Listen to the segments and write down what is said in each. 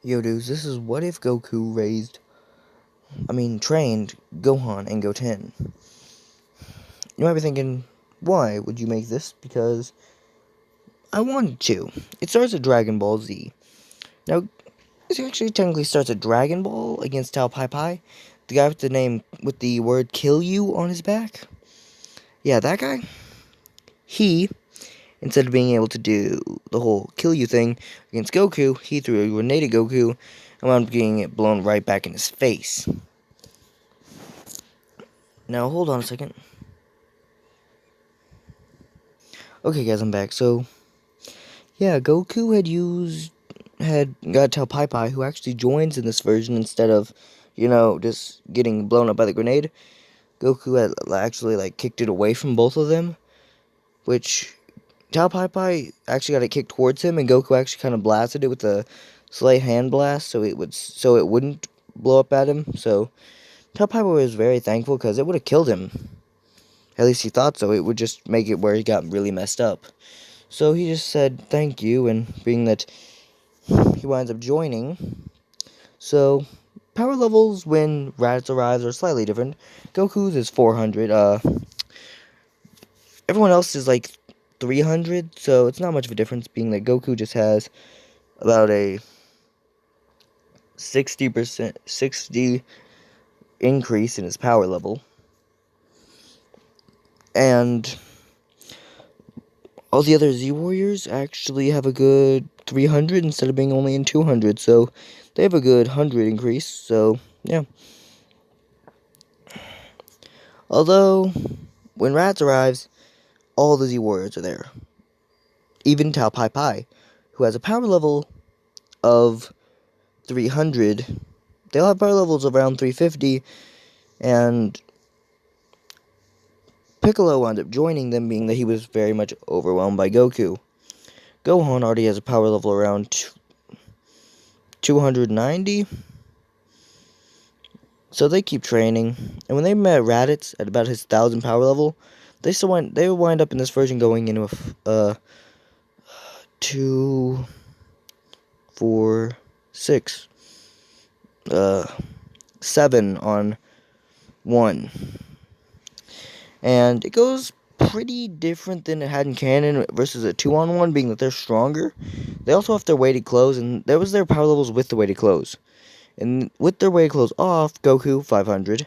Yo dudes, this is what if Goku trained Gohan and Goten. You might be thinking, why would you make this? Because I wanted to. It starts at Dragon Ball Z. Now, this actually technically starts at Dragon Ball against Tao Pai Pai, the guy with the word kill you on his back. Yeah, that guy. He, instead of being able to do the whole kill you thing against Goku, he threw a grenade at Goku and wound up getting it blown right back in his face. Now, hold on a second. Okay, guys, I'm back. So, yeah, Goku had got Tao Pai Pai, who actually joins in this version instead of, just getting blown up by the grenade. Goku had actually, kicked it away from both of them, which Tao Pai Pai actually got it kicked towards him, and Goku actually kind of blasted it with a slight hand blast, so it wouldn't blow up at him. So, Tao Pai Pai was very thankful, because it would have killed him. At least he thought so. It would just make it where he got really messed up. So he just said thank you, and being that he winds up joining. So, power levels when Raditz arrives are slightly different. Goku's is 400. Everyone else is like 300, so it's not much of a difference, being that Goku just has about a 60 increase in his power level. And all the other Z Warriors actually have a good 300 instead of being only in 200, so they have a good 100 increase, so yeah. Although, when Raditz arrives, all the Z Warriors are there. Even Tao Pai Pai, who has a power level of 300. They all have power levels of around 350, and Piccolo wound up joining them, being that he was very much overwhelmed by Goku. Gohan already has a power level around 290. So they keep training. And when they met Raditz at about his 1,000 power level, they wind up in this version going into a 2, 4, 6, 7 on 1. And it goes pretty different than it had in canon versus a 2-on-1, being that they're stronger. They also have their weighted clothes, and there was their power levels with the weighted clothes. And with their weighted clothes off, Goku 500,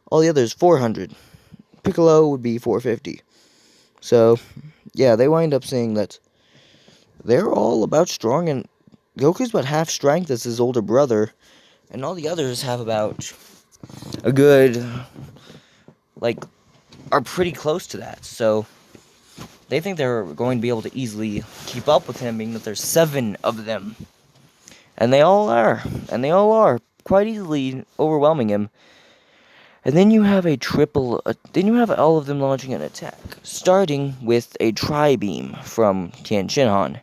all the others 400. Piccolo would be 450. So, yeah, they wind up saying that they're all about strong, and Goku's about half strength as his older brother, and all the others have about a good, are pretty close to that, so they think they're going to be able to easily keep up with him, being that there's 7 of them. And they all are quite easily overwhelming him. And then you have then you have all of them launching an attack, starting with a tri-beam from Tien Shinhan.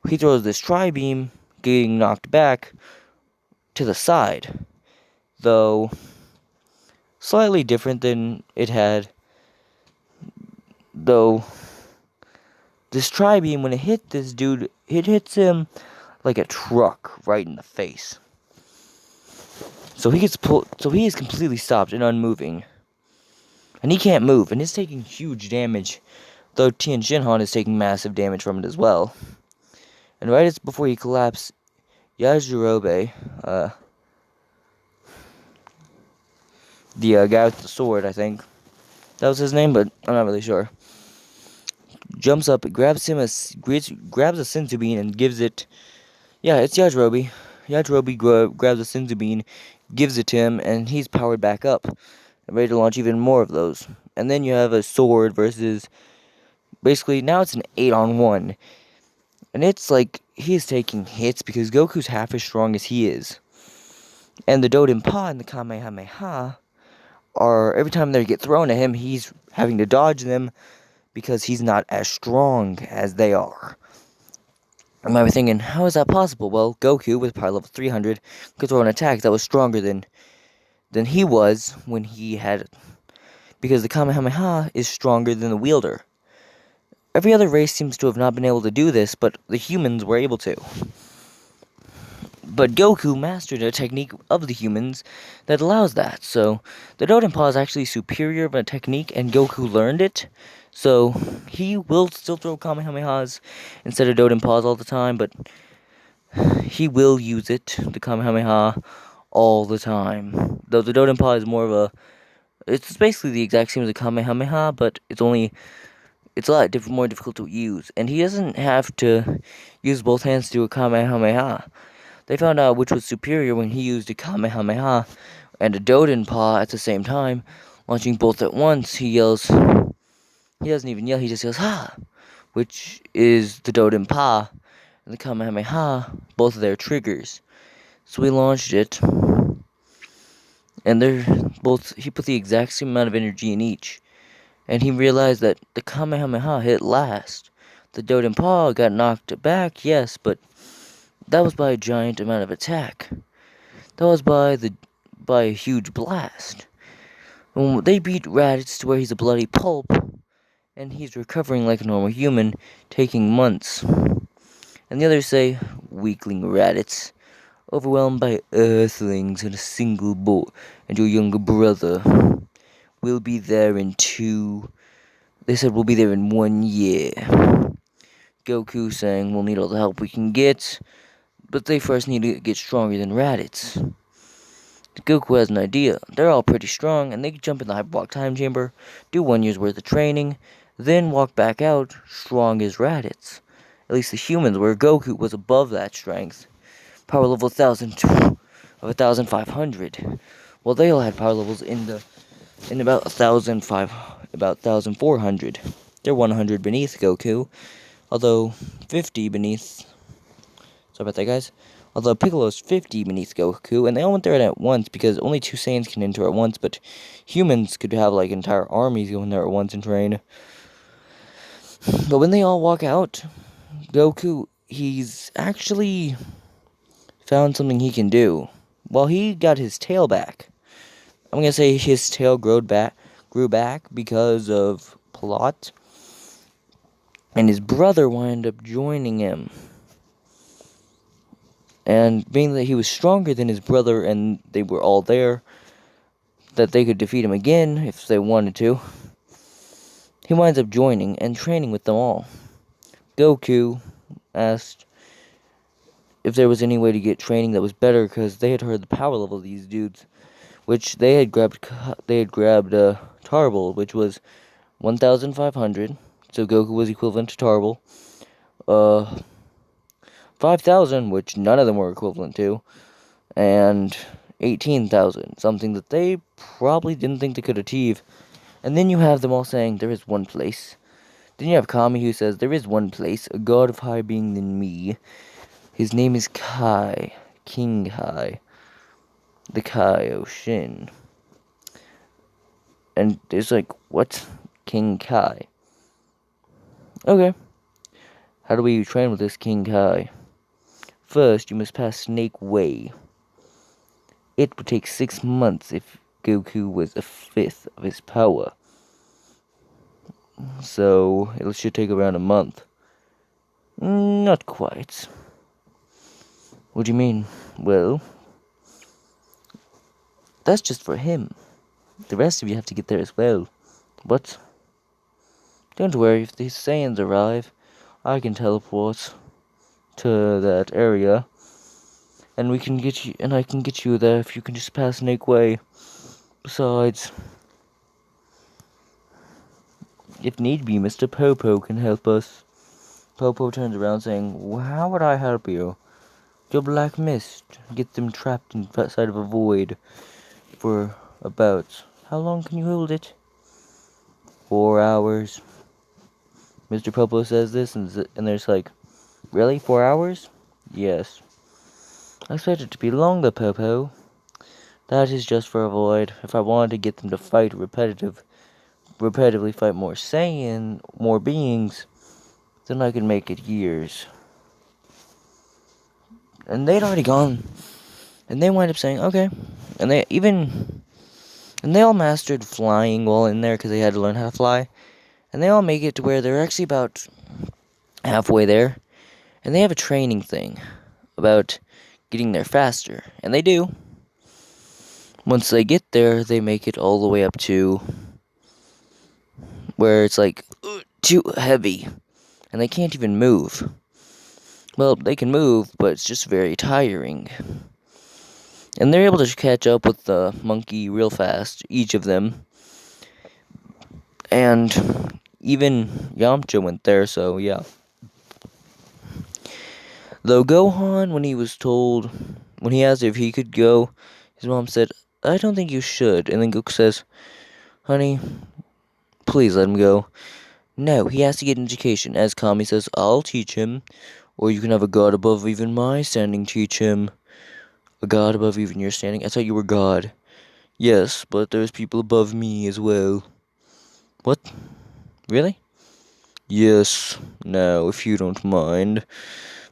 He throws this tri-beam, getting knocked back to the side, though slightly different than it had. Though this tri-beam, when it hit this dude, it hits him like a truck right in the face. So he is completely stopped and unmoving. And he can't move, and he's taking huge damage, though Tien Shinhan is taking massive damage from it as well. And right as before he collapsed, Yajirobe, the guy with the sword, I think that was his name, but I'm not really sure, jumps up, grabs a senzu bean and gives it. Yeah, it's Yajirobe. Yajirobe grabs a senzu bean, gives it to him, and he's powered back up and ready to launch even more of those. And then you have a sword versus, basically, now it's an 8-on-1. And it's like he's taking hits because Goku's half as strong as he is. And the Doden-Pa and the Kamehameha are, every time they get thrown at him, he's having to dodge them because he's not as strong as they are. I might be thinking, how is that possible? Well, Goku, with power level 300, could throw an attack that was stronger than he was when he had, because the Kamehameha is stronger than the wielder. Every other race seems to have not been able to do this, but the humans were able to. But Goku mastered a technique of the humans that allows that. So the Doten Paw is actually superior of a technique, and Goku learned it. So he will still throw Kamehamehas instead of Doten Paws all the time, but he will use it, the Kamehameha, all the time. Though the Doten Paw is more of a... It's basically the exact same as a Kamehameha, but it's a lot more difficult to use. And he doesn't have to use both hands to do a Kamehameha. They found out which was superior when he used a Kamehameha and a Doten Paw at the same time, launching both at once. He yells... He doesn't even yell, he just yells, "Ha!" Which is the Doten Paw and the Kamehameha, both of their triggers. So we launched it, and he put the exact same amount of energy in each. And he realized that the Kamehameha hit last. The Doten Paw got knocked back, yes, but that was by a giant amount of attack. That was by a huge blast. When they beat Raditz to where he's a bloody pulp, and he's recovering like a normal human, taking months. And the others say, "Weakling Raditz, overwhelmed by Earthlings and a single boy, and your younger brother. We'll be there in They said we'll be there in 1 year." Goku saying we'll need all the help we can get, but they first need to get stronger than Raditz. Goku has an idea. They're all pretty strong, and they can jump in the Hyperbolic Time Chamber, do 1 year's worth of training, then walk back out strong as Raditz. At least the humans were. Goku was above that strength. Power level 1,500. Well, they all had power levels in about 1,400. They're 100 beneath Goku, although 50 beneath... Sorry about that, guys. Although Piccolo's 50 beneath Goku, and they all went there at once because only 2 Saiyans can enter at once, but humans could have like entire armies going there at once and train. But when they all walk out, Goku, he's actually found something he can do. Well, he got his tail back. I'm gonna say his tail grew back because of plot, and his brother wound up joining him. And being that he was stronger than his brother and they were all there, that they could defeat him again if they wanted to, he winds up joining and training with them all. Goku asked if there was any way to get training that was better, because they had heard the power level of these dudes, which they had grabbed Tarble, which was 1,500, so Goku was equivalent to Tarble. 5,000, which none of them were equivalent to, and 18,000, something that they probably didn't think they could achieve. And then you have them all saying, "There is one place." Then you have Kami, who says, "There is one place, a god of higher being than me. His name is Kai, King Kai, the Kaioshin." And it's like, what? King Kai. Okay. How do we train with this King Kai? First, you must pass Snake Way. It would take 6 months if Goku was a fifth of his power. So, it should take around a month. Not quite. What do you mean? Well, that's just for him. The rest of you have to get there as well. What? Don't worry, if the Saiyans arrive, I can teleport to that area, and I can get you there if you can just pass Snake Way. Besides, if need be, Mr. Popo can help us. Popo turns around saying, "How would I help you?" "Your black mist. Get them trapped inside of a void for about... How long can you hold it?" 4 hours. Mr. Popo says this, and there's like, "Really? 4 hours?" "Yes." "I expect it to be longer, Popo." "That is just for a void. If I wanted to get them to fight repetitively fight more beings, then I could make it years." And they'd already gone, and they wind up saying, "Okay." And they all mastered flying while in there, because they had to learn how to fly. And they all make it to where they're actually about halfway there. And they have a training thing about getting there faster. And they do. Once they get there, they make it all the way up to where it's like too heavy. And they can't even move. Well, they can move, but it's just very tiring. And they're able to catch up with the monkey real fast, each of them. And even Yamcha went there, so yeah. Though Gohan, when he asked if he could go, his mom said, I don't think you should. And then Goku says, honey, please let him go. No, he has to get an education. As Kami says, I'll teach him. Or you can have a god above even my standing teach him. A god above even your standing? I thought you were God. Yes, but there's people above me as well. What? Really? Yes. Now, if you don't mind,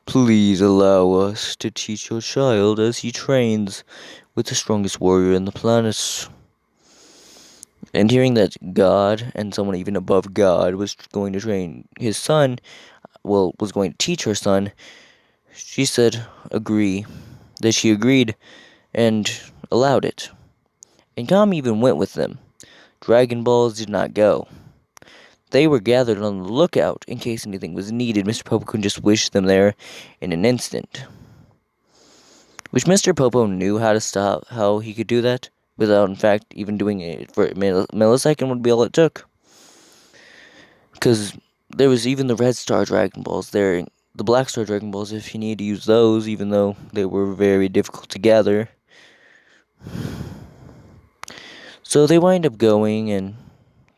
please allow us to teach your child as he trains with the strongest warrior in the planet. And hearing that God, and someone even above God, was going to train his son, was going to teach her son, she said, agree. That she agreed and allowed it. And Kami even went with them. Dragon Balls did not go. They were gathered on the lookout in case anything was needed. Mr. Popo could just wish them there in an instant. Which Mr. Popo knew how he could do that, without in fact even doing it for a millisecond would be all it took. Because there was even the Red Star Dragon Balls there, the Black Star Dragon Balls if you need to use those, even though they were very difficult to gather. So they wind up going and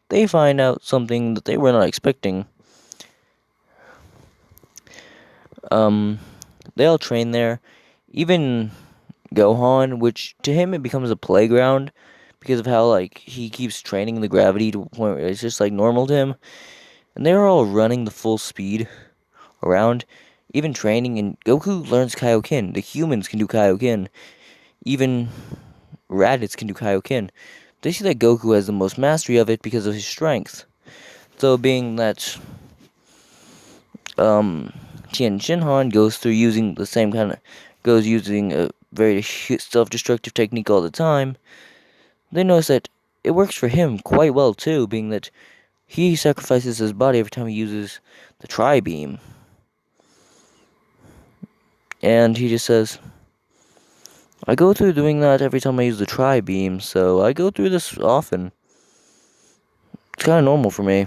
they find out something that they were not expecting. They all train there. Even Gohan, which to him it becomes a playground because of how he keeps training the gravity to a point where it's just normal to him. And they're all running the full speed around, even training, and Goku learns Kaioken. The humans can do Kaioken. Even Raditz can do Kaioken. They see that Goku has the most mastery of it because of his strength. So being that Tien Shinhan goes using a very self-destructive technique all the time, they notice that it works for him quite well too, being that he sacrifices his body every time he uses the Tri-Beam. And he just says, I go through doing that every time I use the Tri-Beam, so I go through this often. It's kind of normal for me.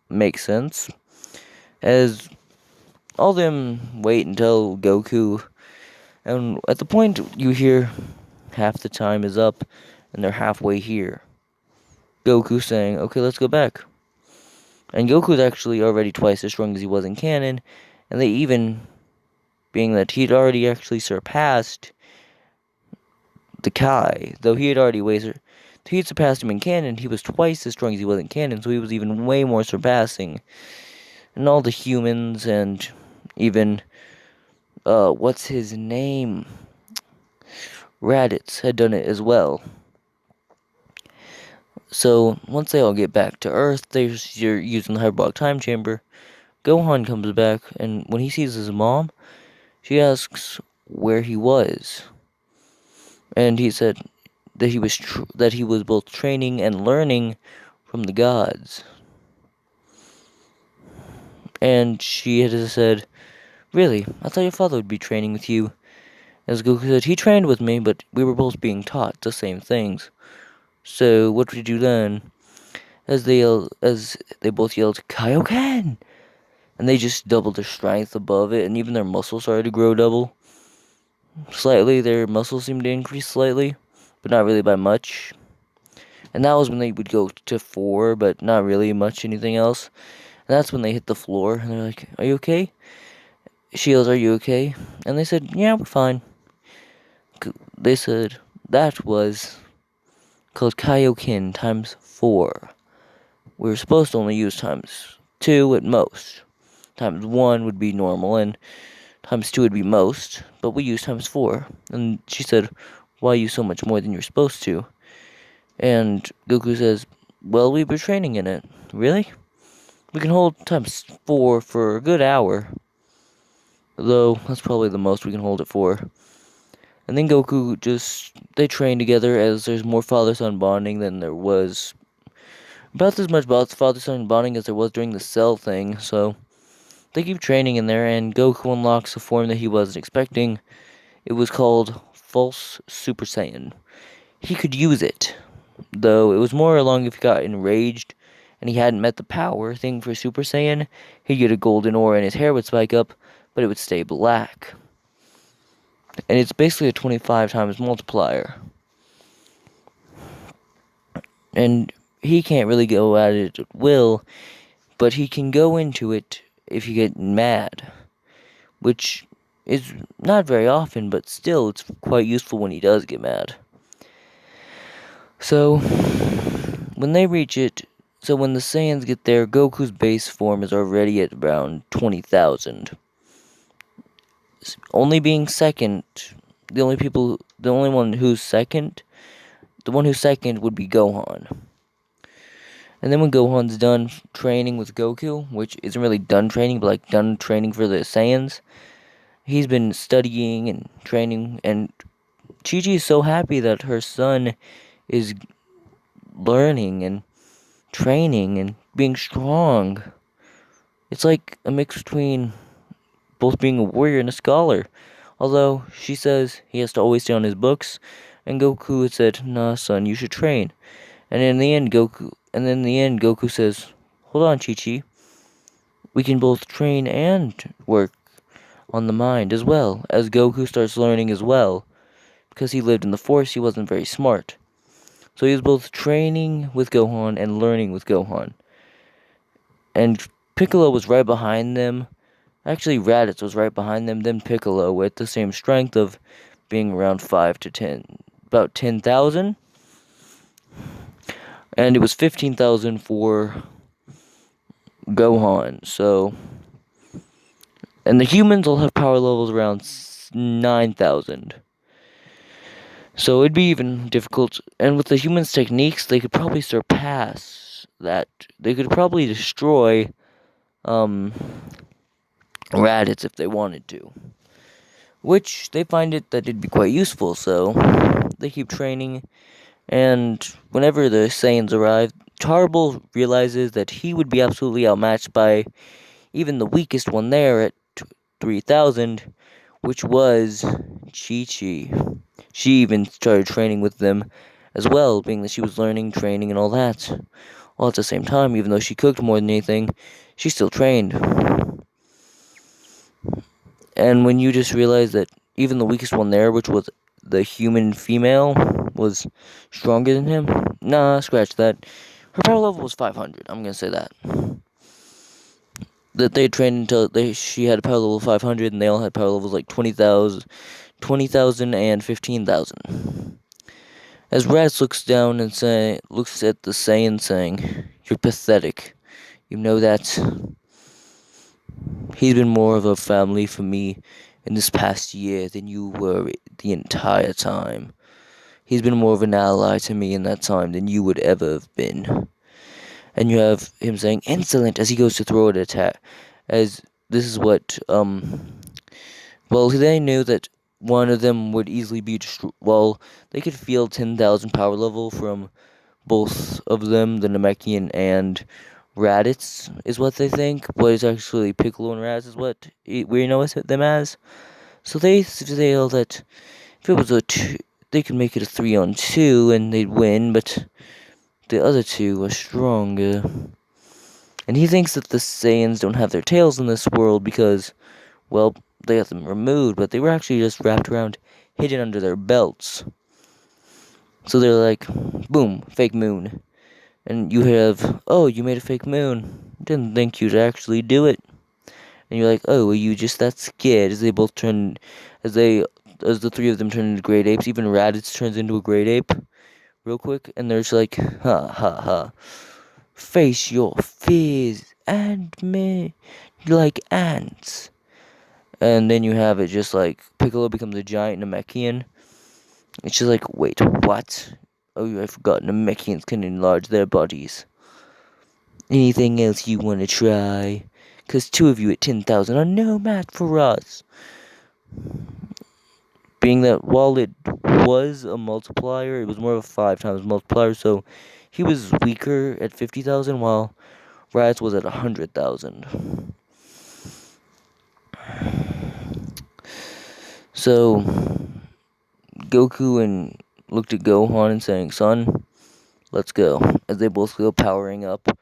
Makes sense. As all of them wait until Goku, and at the point you hear half the time is up, and they're halfway here. Goku saying, okay, let's go back. And Goku's actually already twice as strong as he was in canon, and they even, being that he'd already actually surpassed the Kai, though he had surpassed him in canon, he was twice as strong as he was in canon, so he was even way more surpassing. And all the humans, and even, what's his name? Raditz had done it as well. So, once they all get back to Earth, they're using the hyperbolic time chamber. Gohan comes back, and when he sees his mom, she asks where he was. And he said that he was both training and learning from the gods. And she had said, really? I thought your father would be training with you. As Goku said, he trained with me, but we were both being taught the same things. So, what did you learn? As they both yelled, Kaioken! And they just doubled their strength above it, and even their muscles started to grow double. Slightly, their muscles seemed to increase slightly, but not really by much. And that was when they would go to 4, but not really much anything else. And that's when they hit the floor, and they're like, are you okay? She yells, are you okay? And they said, yeah, we're fine. They said, that was called Kaioken times 4. We were supposed to only use times 2 at most. Times 1 would be normal, and times 2 would be most, but we used times 4. And she said, why use so much more than you're supposed to? And Goku says, well, we were training in it. Really? We can hold times 4 for a good hour. Though, that's probably the most we can hold it for. And then Goku they train together as there's more father-son bonding than there was. About as much about father-son bonding as there was during the Cell thing, so they keep training in there, and Goku unlocks a form that he wasn't expecting. It was called False Super Saiyan. He could use it, though it was more along if he got enraged and he hadn't met the power thing for Super Saiyan, he'd get a golden aura and his hair would spike up, but it would stay black. And it's basically a 25 times multiplier. And he can't really go at it at will, but he can go into it if you get mad, which is not very often, but still it's quite useful when he does get mad. So, when they reach it, so when the Saiyans get there, Goku's base form is already at around 20,000. Only being second, the only one who's second, the one who's second would be Gohan. And then when Gohan's done training with Goku, which isn't really done training, but like done training for the Saiyans, he's been studying and training, and Chi-Chi is so happy that her son is learning and training and being strong. It's like a mix between both being a warrior and a scholar. Although she says he has to always stay on his books, and Goku had said, "Nah, son, you should train." And in the end, Goku says, "Hold on, Chi-Chi. We can both train and work on the mind as well." As Goku starts learning as well, because he lived in the Force, he wasn't very smart. So he was both training with Gohan and learning with Gohan. And Piccolo was right behind them. Actually, Raditz was right behind them, then Piccolo, with the same strength of being around 5 to 10, about 10,000. And it was 15,000 for Gohan, so. And the humans all have power levels around 9,000. So it'd be even difficult. And with the humans' techniques, they could probably surpass that. They could probably destroy Raditz if they wanted to. Which they find it that it'd be quite useful, so they keep training. And whenever the Saiyans arrive, Tarble realizes that he would be absolutely outmatched by even the weakest one there at 3,000, which was Chi-Chi. She even started training with them as well, being that she was learning, training, and all that. All at the same time, even though she cooked more than anything, she still trained. And when you just realize that even the weakest one there, which was the human female, was stronger than him, nah, scratch that. Her power level was 500, I'm gonna say that. That they trained until she had a power level of 500, and they all had power levels like 20,000 and 15,000. As Raditz looks down and looks at the Saiyan saying, "You're pathetic. You know that. He's been more of a family for me in this past year than you were the entire time. He's been more of an ally to me in that time than you would ever have been." And you have him saying, "Insolent," as he goes to throw an attack. As this is what, well, they knew that one of them would easily be destroyed. Well, they could feel 10,000 power level from both of them, the Namekian and Raditz, is what they think. But it's actually Piccolo and Raditz is what we know them as. So they feel that if it was they could make it a 3-on-2 and they'd win, but the other two are stronger. And he thinks that the Saiyans don't have their tails in this world because, well, they got them removed, but they were actually just wrapped around, hidden under their belts. So they're like, boom, fake moon. And you have, "Oh, you made a fake moon. Didn't think you'd actually do it." And you're like, "Oh, were you just that scared?" As they both turn, as the three of them turn into great apes, even Raditz turns into a great ape, real quick, and they're just like, "Ha ha ha. Face your fears and me like ants." And then you have it just like Piccolo becomes a giant Namekian. It's just like, wait, what? Oh, I forgot Namekians can enlarge their bodies. Anything else you want to try? 'Cause two of you at 10,000 are no match for us. being that while it was a multiplier, it was more of a 5 times multiplier, so he was weaker at 50,000, while Raditz was at 100,000. So, Goku and looked at Gohan and saying, "Son, let's go." As they both go powering up,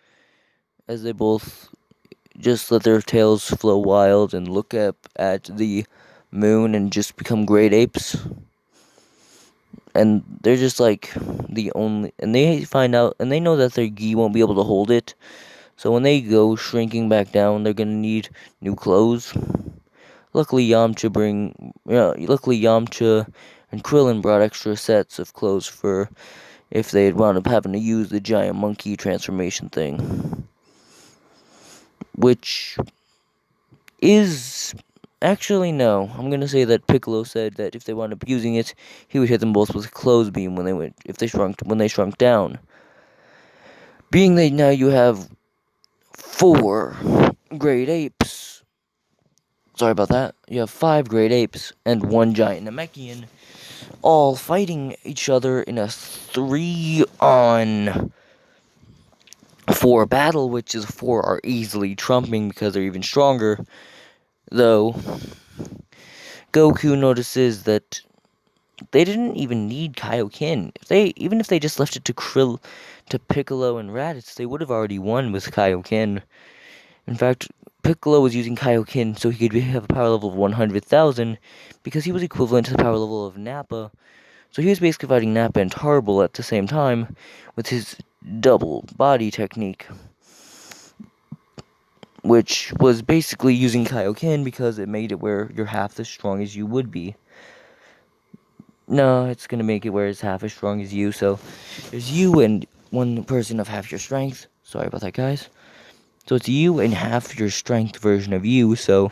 as they both just let their tails flow wild and look up at the moon and just become great apes. And they're just like the only, and they find out, and they know that their gi won't be able to hold it. So when they go shrinking back down, they're gonna need new clothes. Luckily Yamcha and Krillin brought extra sets of clothes for if they had wound up having to use the giant monkey transformation thing. Which is actually no. I'm gonna say that Piccolo said that if they wound up using it, he would hit them both with a clothes beam when they shrunk down. Being that now you have 4 great apes. Sorry about that. You have 5 great apes and 1 giant Namekian, all fighting each other in a 3-on-4 battle, which is 4 are easily trumping because they're even stronger. Though Goku notices that they didn't even need Kaioken. Even if they just left it to Piccolo and Raditz, they would have already won with Kaioken. In fact, Piccolo was using Kaioken so he could have a power level of 100,000 because he was equivalent to the power level of Nappa. So he was basically fighting Nappa and Tarble at the same time with his double body technique, which was basically using Kaioken because it made it where you're half as strong as you would be. No, it's gonna make it where it's half as strong as you, so there's you and one person of half your strength. Sorry about that, guys. So it's you and half your strength version of you, so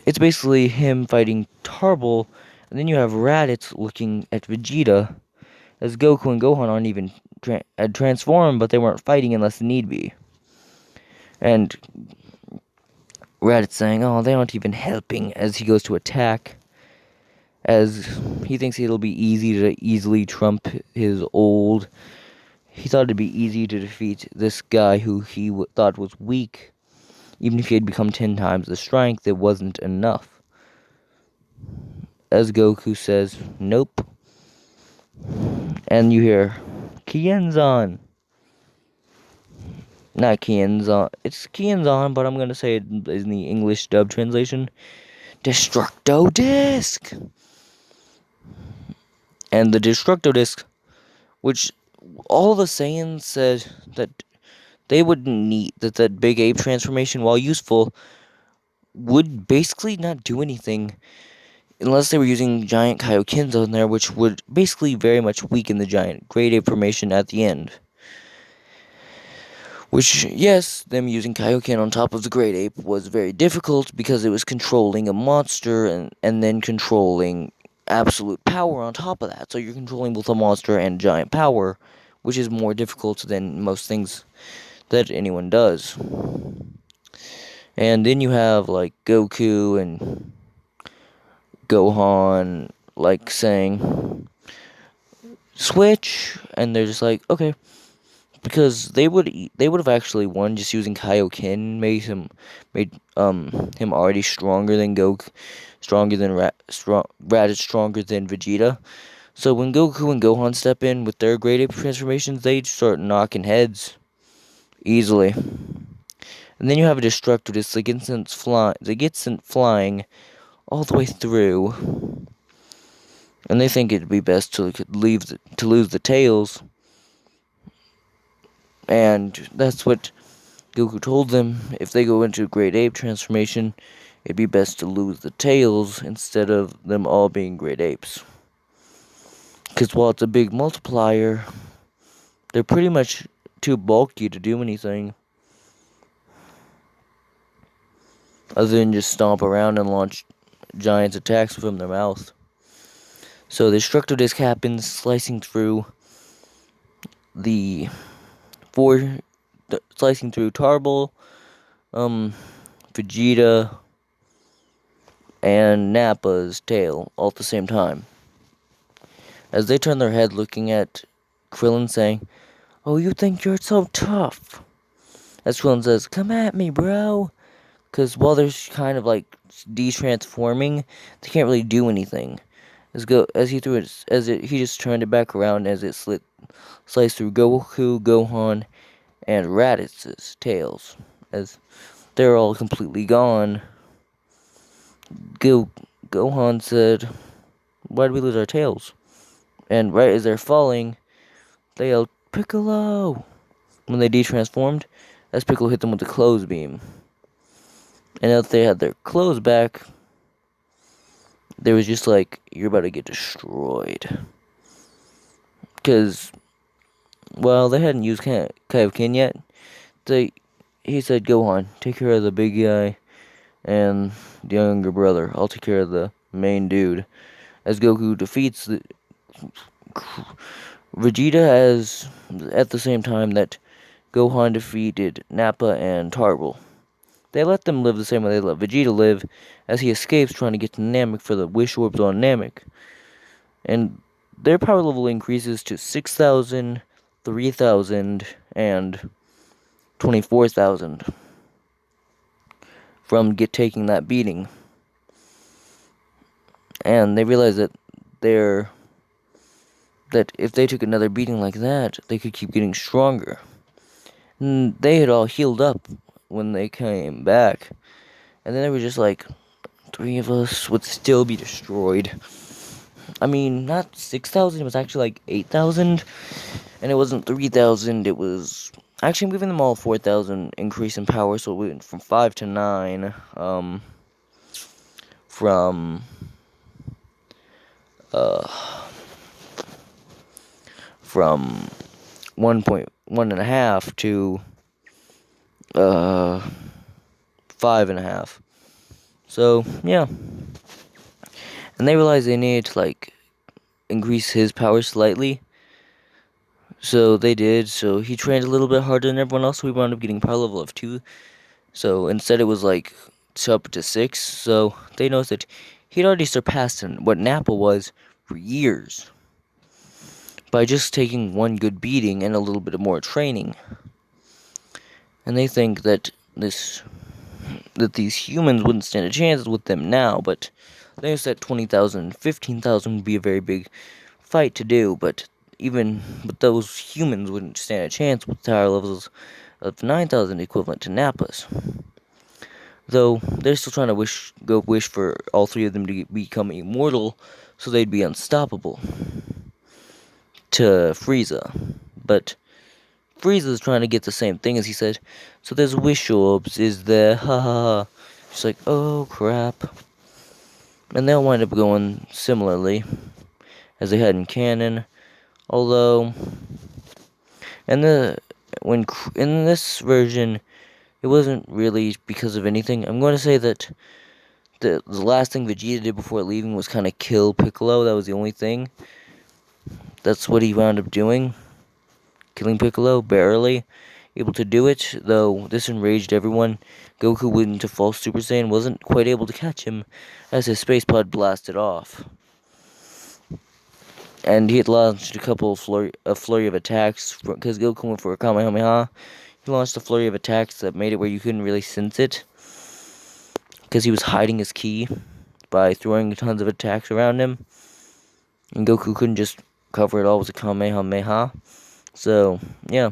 it's basically him fighting Tarble, and then you have Raditz looking at Vegeta, as Goku and Gohan aren't even had transformed, but they weren't fighting unless need be. And Raditz saying, "Oh, they aren't even helping," as he goes to attack, as he thinks it'll be easy to easily trump his old. He thought it'd be easy to defeat this guy who he thought was weak. Even if he had become 10 times the strength, it wasn't enough. As Goku says, "Nope." And you hear, "Kienzan." Not Kienzan. It's Kienzan, but I'm gonna say it in the English dub translation. Destructo Disc! And the Destructo Disc, which all the Saiyans said that they wouldn't need, that big ape transformation, while useful, would basically not do anything unless they were using giant Kaioken's on there, which would basically very much weaken the giant great ape formation at the end. Which, yes, them using Kaioken on top of the great ape was very difficult because it was controlling a monster and then controlling absolute power on top of that. So you're controlling both a monster and giant power, which is more difficult than most things that anyone does. And then you have like Goku and Gohan like saying switch, and they're just like, okay, because they would have actually won just using Kaioken, made him already stronger than Goku, stronger than Raditz, stronger than Vegeta. So when Goku and Gohan step in with their great ape transformations, they start knocking heads easily. And then you have a Destructo Disc that gets sent flying all the way through. And they think it'd be best to lose the tails. And that's what Goku told them. If they go into Great Ape transformation, it'd be best to lose the tails instead of them all being Great Apes. Because while it's a big multiplier, they're pretty much too bulky to do anything other than just stomp around and launch giant attacks from their mouth. So the Destructo Disc happens, slicing through Tarble, Vegeta, and Nappa's tail all at the same time. As they turn their head looking at Krillin saying, "Oh, you think you're so tough?" As Krillin says, "Come at me, bro." Because while they're kind of like de-transforming, they can't really do anything. He just turned it back around as it sliced through Goku, Gohan, and Raditz's tails. As they're all completely gone, Gohan said, "Why did we lose our tails?" And right as they're falling, they yelled, "Piccolo!" When they de-transformed, as Piccolo hit them with the clothes beam. And now that they had their clothes back, they was just like, "You're about to get destroyed." Because, well, they hadn't used Kaioken yet. He said, "Gohan, take care of the big guy and the younger brother. I'll take care of the main dude." As Goku defeats Vegeta at the same time that Gohan defeated Nappa and Tarble. They let them live the same way they let Vegeta live, as he escapes trying to get to Namek for the wish orbs on Namek. And their power level increases to 6,000, 3,000, and 24,000 from taking that beating. And they realize that if they took another beating like that, they could keep getting stronger. And they had all healed up when they came back. And then they were just like, 3 of us would still be destroyed. I mean, not 6,000, it was actually like 8,000. And it wasn't 3,000, it was... Actually, I'm giving them all 4,000 increase in power, so it went from 5 to 9. From 1.1.5 to 5.5. So yeah, and they realized they needed to like increase his power slightly. So they did. So he trained a little bit harder than everyone else. So we wound up getting power level of 2. So instead it was like up to 6. So they noticed that he'd already surpassed what Nappa was for years by just taking one good beating and a little bit more training. And they think that these humans wouldn't stand a chance with them now, but they said 20,000, 15,000 would be a very big fight to do, but those humans wouldn't stand a chance with power levels of 9,000 equivalent to Nappa's. Though they're still trying to wish for all 3 of them to become immortal, so they'd be unstoppable to Frieza. But Frieza's trying to get the same thing as he said. So there's wish orbs, is there? Ha ha ha. She's like, oh crap. And they'll wind up going similarly as they had in canon. Although, in this version, it wasn't really because of anything. I'm going to say that the last thing Vegeta did before leaving was kind of kill Piccolo. That was the only thing. That's what he wound up doing. Killing Piccolo, barely able to do it, though this enraged everyone. Goku went into full Super Saiyan, wasn't quite able to catch him as his space pod blasted off. And he had launched a flurry of attacks, because Goku went for a Kamehameha. He launched a flurry of attacks that made it where you couldn't really sense it, because he was hiding his ki by throwing tons of attacks around him. And Goku couldn't just cover it all with a Kamehameha. So, yeah.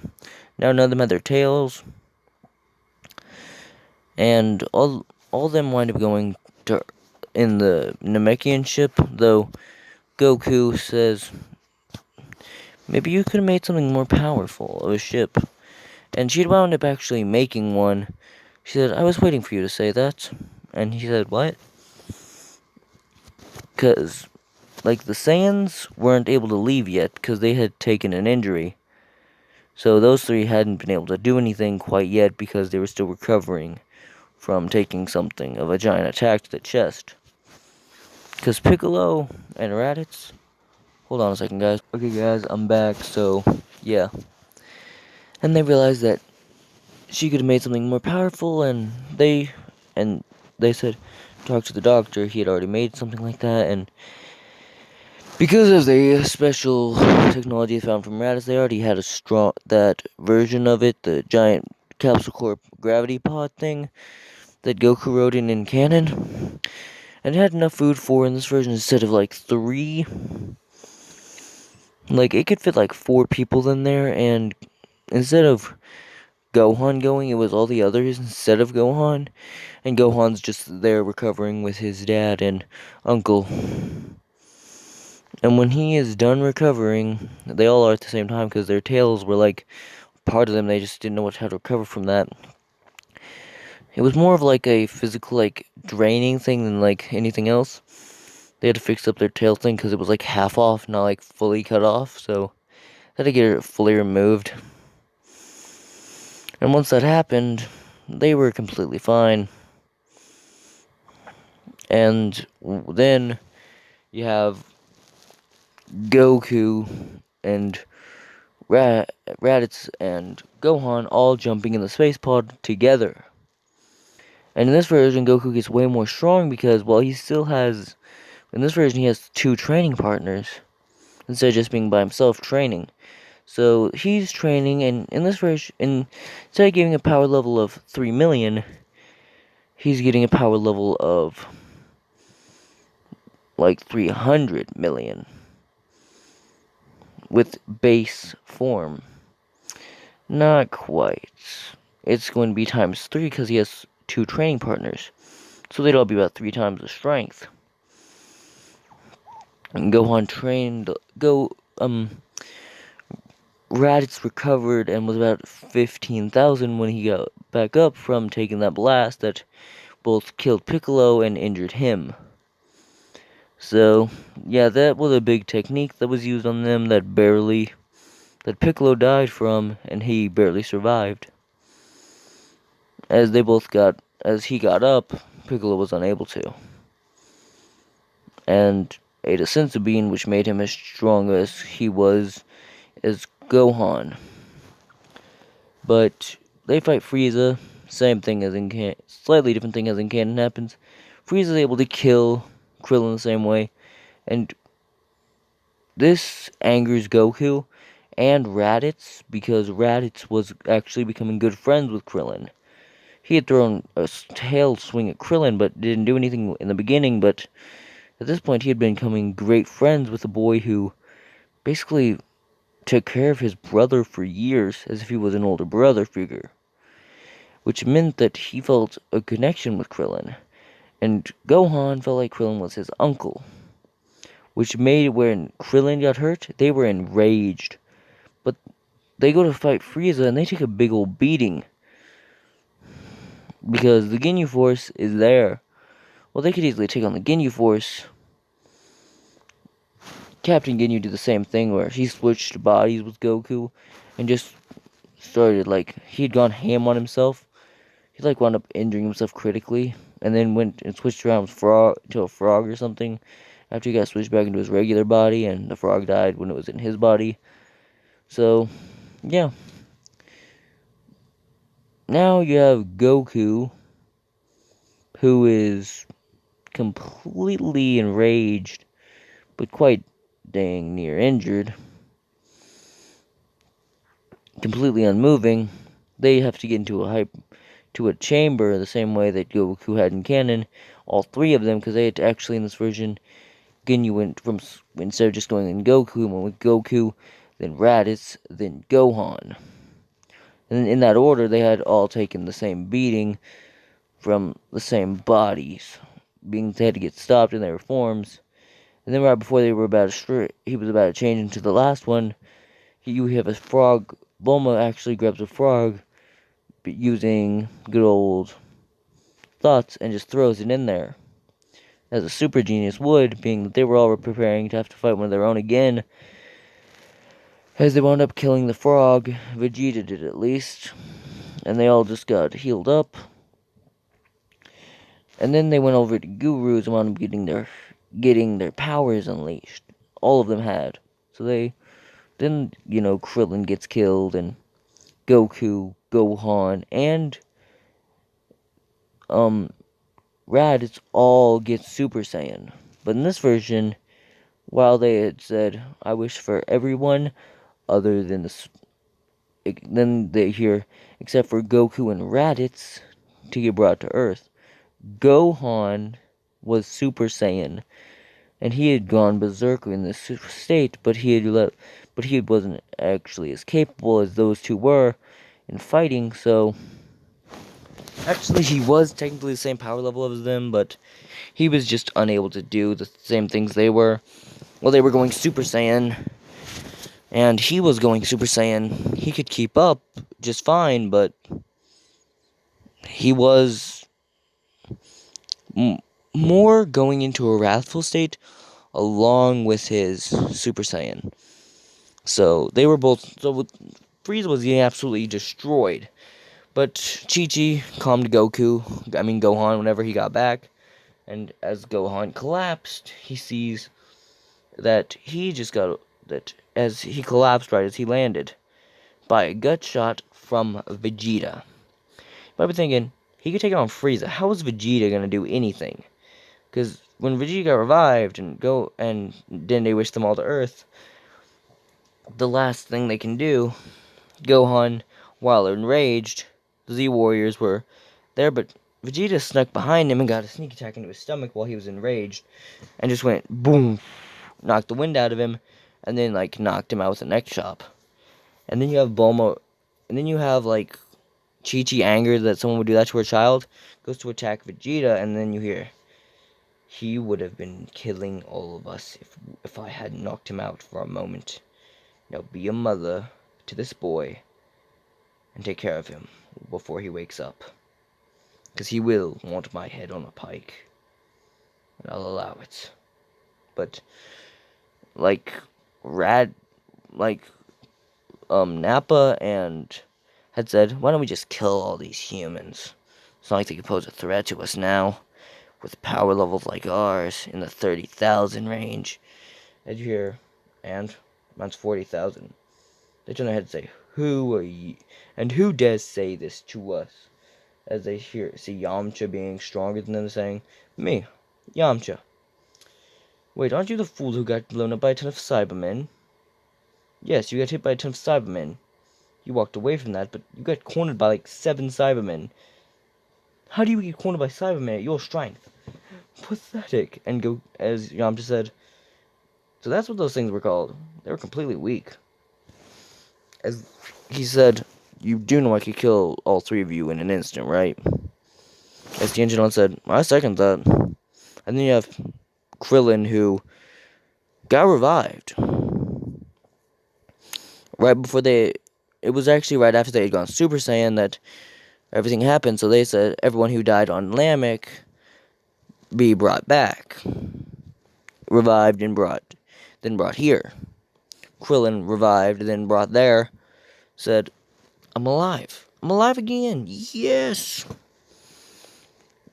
Now none of them had their tails. And all of them wind up going in the Namekian ship, though Goku says, maybe you could have made something more powerful of a ship. And she'd wound up actually making one. She said, I was waiting for you to say that. And he said, what? Because, like, the Saiyans weren't able to leave yet because they had taken an injury. So those 3 hadn't been able to do anything quite yet because they were still recovering from taking something of a giant attack to the chest. Because Piccolo and Raditz... Hold on a second, guys. Okay, guys, I'm back, so, yeah. And they realized that she could have made something more powerful, and they said, talked to the doctor, he had already made something like that, and because of the special technology found from Raditz, they already had that version of it, the giant capsule corp gravity pod thing that Goku rode in canon, and it had enough food for in this version instead of like 3. Like it could fit like 4 people in there, and instead of Gohan going, it was all the others instead of Gohan, and Gohan's just there recovering with his dad and uncle. And when he is done recovering, they all are at the same time because their tails were like part of them. They just didn't know how to recover from that. It was more of like a physical, like draining thing than like anything else. They had to fix up their tail thing because it was like half off, not like fully cut off. So they had to get it fully removed. And once that happened, they were completely fine. And then you have Goku and Raditz and Gohan all jumping in the space pod together. And in this version, Goku gets way more strong because, well, he still has... In this version, he has 2 training partners instead of just being by himself training. So he's training, and in this version, instead of getting a power level of 3 million, he's getting a power level of like 300 million with base form. Not quite. It's going to be times 3 because he has 2 training partners. So they'd all be about 3 times the strength. And Gohan trained... Raditz recovered and was about 15,000 when he got back up from taking that blast that both killed Piccolo and injured him. So, yeah, that was a big technique that was used on them that Piccolo died from, and he barely survived. As he got up, Piccolo was unable to. And ate a senzu bean, which made him as strong as he was as Gohan. But they fight Frieza, same thing as in canon, slightly different thing as in canon happens. Frieza's able to kill Krillin the same way, and this angers Goku and Raditz, because Raditz was actually becoming good friends with Krillin. He had thrown a tail swing at Krillin, but didn't do anything in the beginning, but at this point he had been becoming great friends with a boy who basically took care of his brother for years, as if he was an older brother figure. Which meant that he felt a connection with Krillin, and Gohan felt like Krillin was his uncle. Which made when Krillin got hurt, they were enraged. But they go to fight Frieza, and they take a big old beating. Because the Ginyu Force is there. Well, they could easily take on the Ginyu Force. Captain Ginyu did the same thing, where he switched bodies with Goku, and just started, like, he had gone ham on himself. He, like, wound up injuring himself critically, and then went and switched around to a frog or something, after he got switched back into his regular body, and the frog died when it was in his body. So, yeah. Now you have Goku, who is completely enraged, but quite dang near injured. Completely unmoving. They have to get into a chamber the same way that Goku had in canon. All 3 of them, because they had actually in this version, Ginyu went from, instead of just going in Goku, went with Goku, then Raditz, then Gohan. And in that order, they had all taken the same beating from the same bodies. They had to get stopped in their forms. And then right before he was about to change into the last one, you have a frog. Bulma actually grabs a frog using good old thoughts and just throws it in there. As a super genius would, being that they were all preparing to have to fight one of their own again. As they wound up killing the frog, Vegeta did at least, and they all just got healed up. And then they went over to Guru's and wound up getting their powers unleashed. All of them had. So then, Krillin gets killed, and Goku, Gohan, and Raditz all get Super Saiyan. But in this version, while they had said, I wish for everyone other than then they hear, except for Goku and Raditz, to get brought to Earth. Gohan was Super Saiyan, and he had gone berserker in this state, but he wasn't actually as capable as those two were in fighting. So actually, he was technically the same power level as them, but he was just unable to do the same things they were. Well, they were going Super Saiyan, and he was going Super Saiyan. He could keep up just fine, but he was more going into a wrathful state along with his Super Saiyan. So they were both. So Frieza was getting absolutely destroyed. But Chi-Chi calmed Gohan, whenever he got back. And as Gohan collapsed, he sees that as he collapsed right as he landed, by a gut shot from Vegeta. But I've been thinking, he could take on Frieza. How is Vegeta gonna do anything? Because when Vegeta got revived and then they wish them all to Earth, the last thing they can do, Gohan, while enraged, the Z Warriors were there, but Vegeta snuck behind him and got a sneak attack into his stomach while he was enraged, and just went boom, knocked the wind out of him, and then knocked him out with a neck chop. And then you have Bulma, and then you have Chi-Chi angered that someone would do that to her child, goes to attack Vegeta, and then you hear, he would have been killing all of us if I hadn't knocked him out for a moment. Now be a mother to this boy and take care of him before he wakes up. Because he will want my head on a pike. And I'll allow it. But, Nappa and had said, why don't we just kill all these humans? It's not like they can pose a threat to us now, with power levels like ours, in the 30,000 range. As you hear, and mine's 40,000. They turn their head and say, who are ye? And who dares say this to us? As they see Yamcha being stronger than them, saying, me, Yamcha. Wait, aren't you the fool who got blown up by a ton of Cybermen? Yes, you got hit by a ton of Cybermen. You walked away from that, but you got cornered by 7 Cybermen. How do you get cornered by Cybermen at your strength? Pathetic. And as Yamcha said, so that's what those things were called. They were completely weak. As he said, you do know I could kill all 3 of you in an instant, right? As the Engine said, I second that. And then you have Krillin, who got revived. It was actually right after they had gone Super Saiyan that everything happened, so they said everyone who died on Namek be brought back. Revived and then brought here. Krillin revived, then brought there, said, I'm alive. I'm alive again. Yes.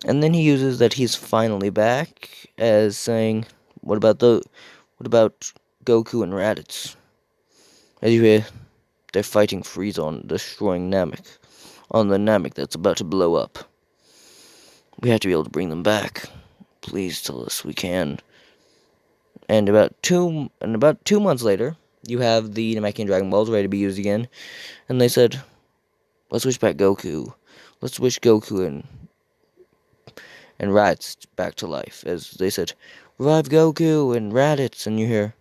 And then he uses that he's finally back as saying, what about Goku and Raditz? As you hear, they're fighting Frieza on destroying Namek. On the Namek that's about to blow up. We have to be able to bring them back. Please tell us we can. And about 2 months later, you have the Namekian Dragon Balls ready to be used again. And they said, let's wish back Goku. Let's wish Goku and Raditz back to life. As they said, revive Goku and Raditz. And you hear,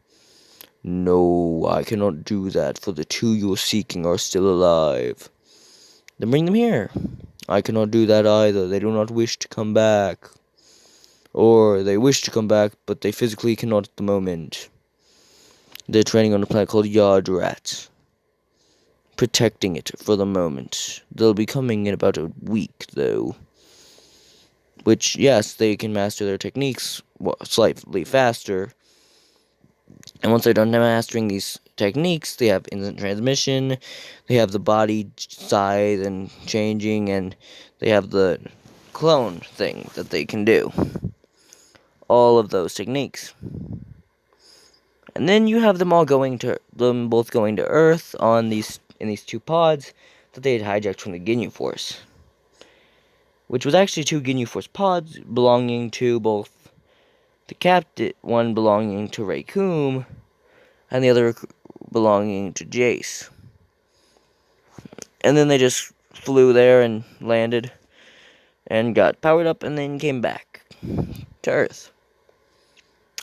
no, I cannot do that, for the 2 you're seeking are still alive. Then bring them here. I cannot do that either. They do not wish to come back. Or they wish to come back, but they physically cannot at the moment. They're training on a planet called Yardrat. Protecting it for the moment. They'll be coming in about a week, though. Which, yes, they can master their techniques slightly faster. And once they're done mastering these techniques, they have instant transmission, they have the body size and changing, and they have the clone thing that they can do. All of those techniques. And then you have them both going to Earth in these 2 pods that they had hijacked from the Ginyu Force. which was actually 2 Ginyu Force pods belonging to both the captain, one belonging to Raycoom, and the other belonging to Jace. And then they just flew there and landed and got powered up and then came back to Earth.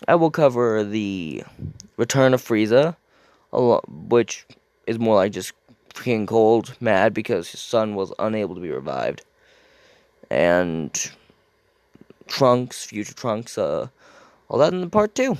I will cover the return of Frieza, which is more like just freaking cold, mad because his son was unable to be revived. And Trunks, future Trunks, all that in part 2.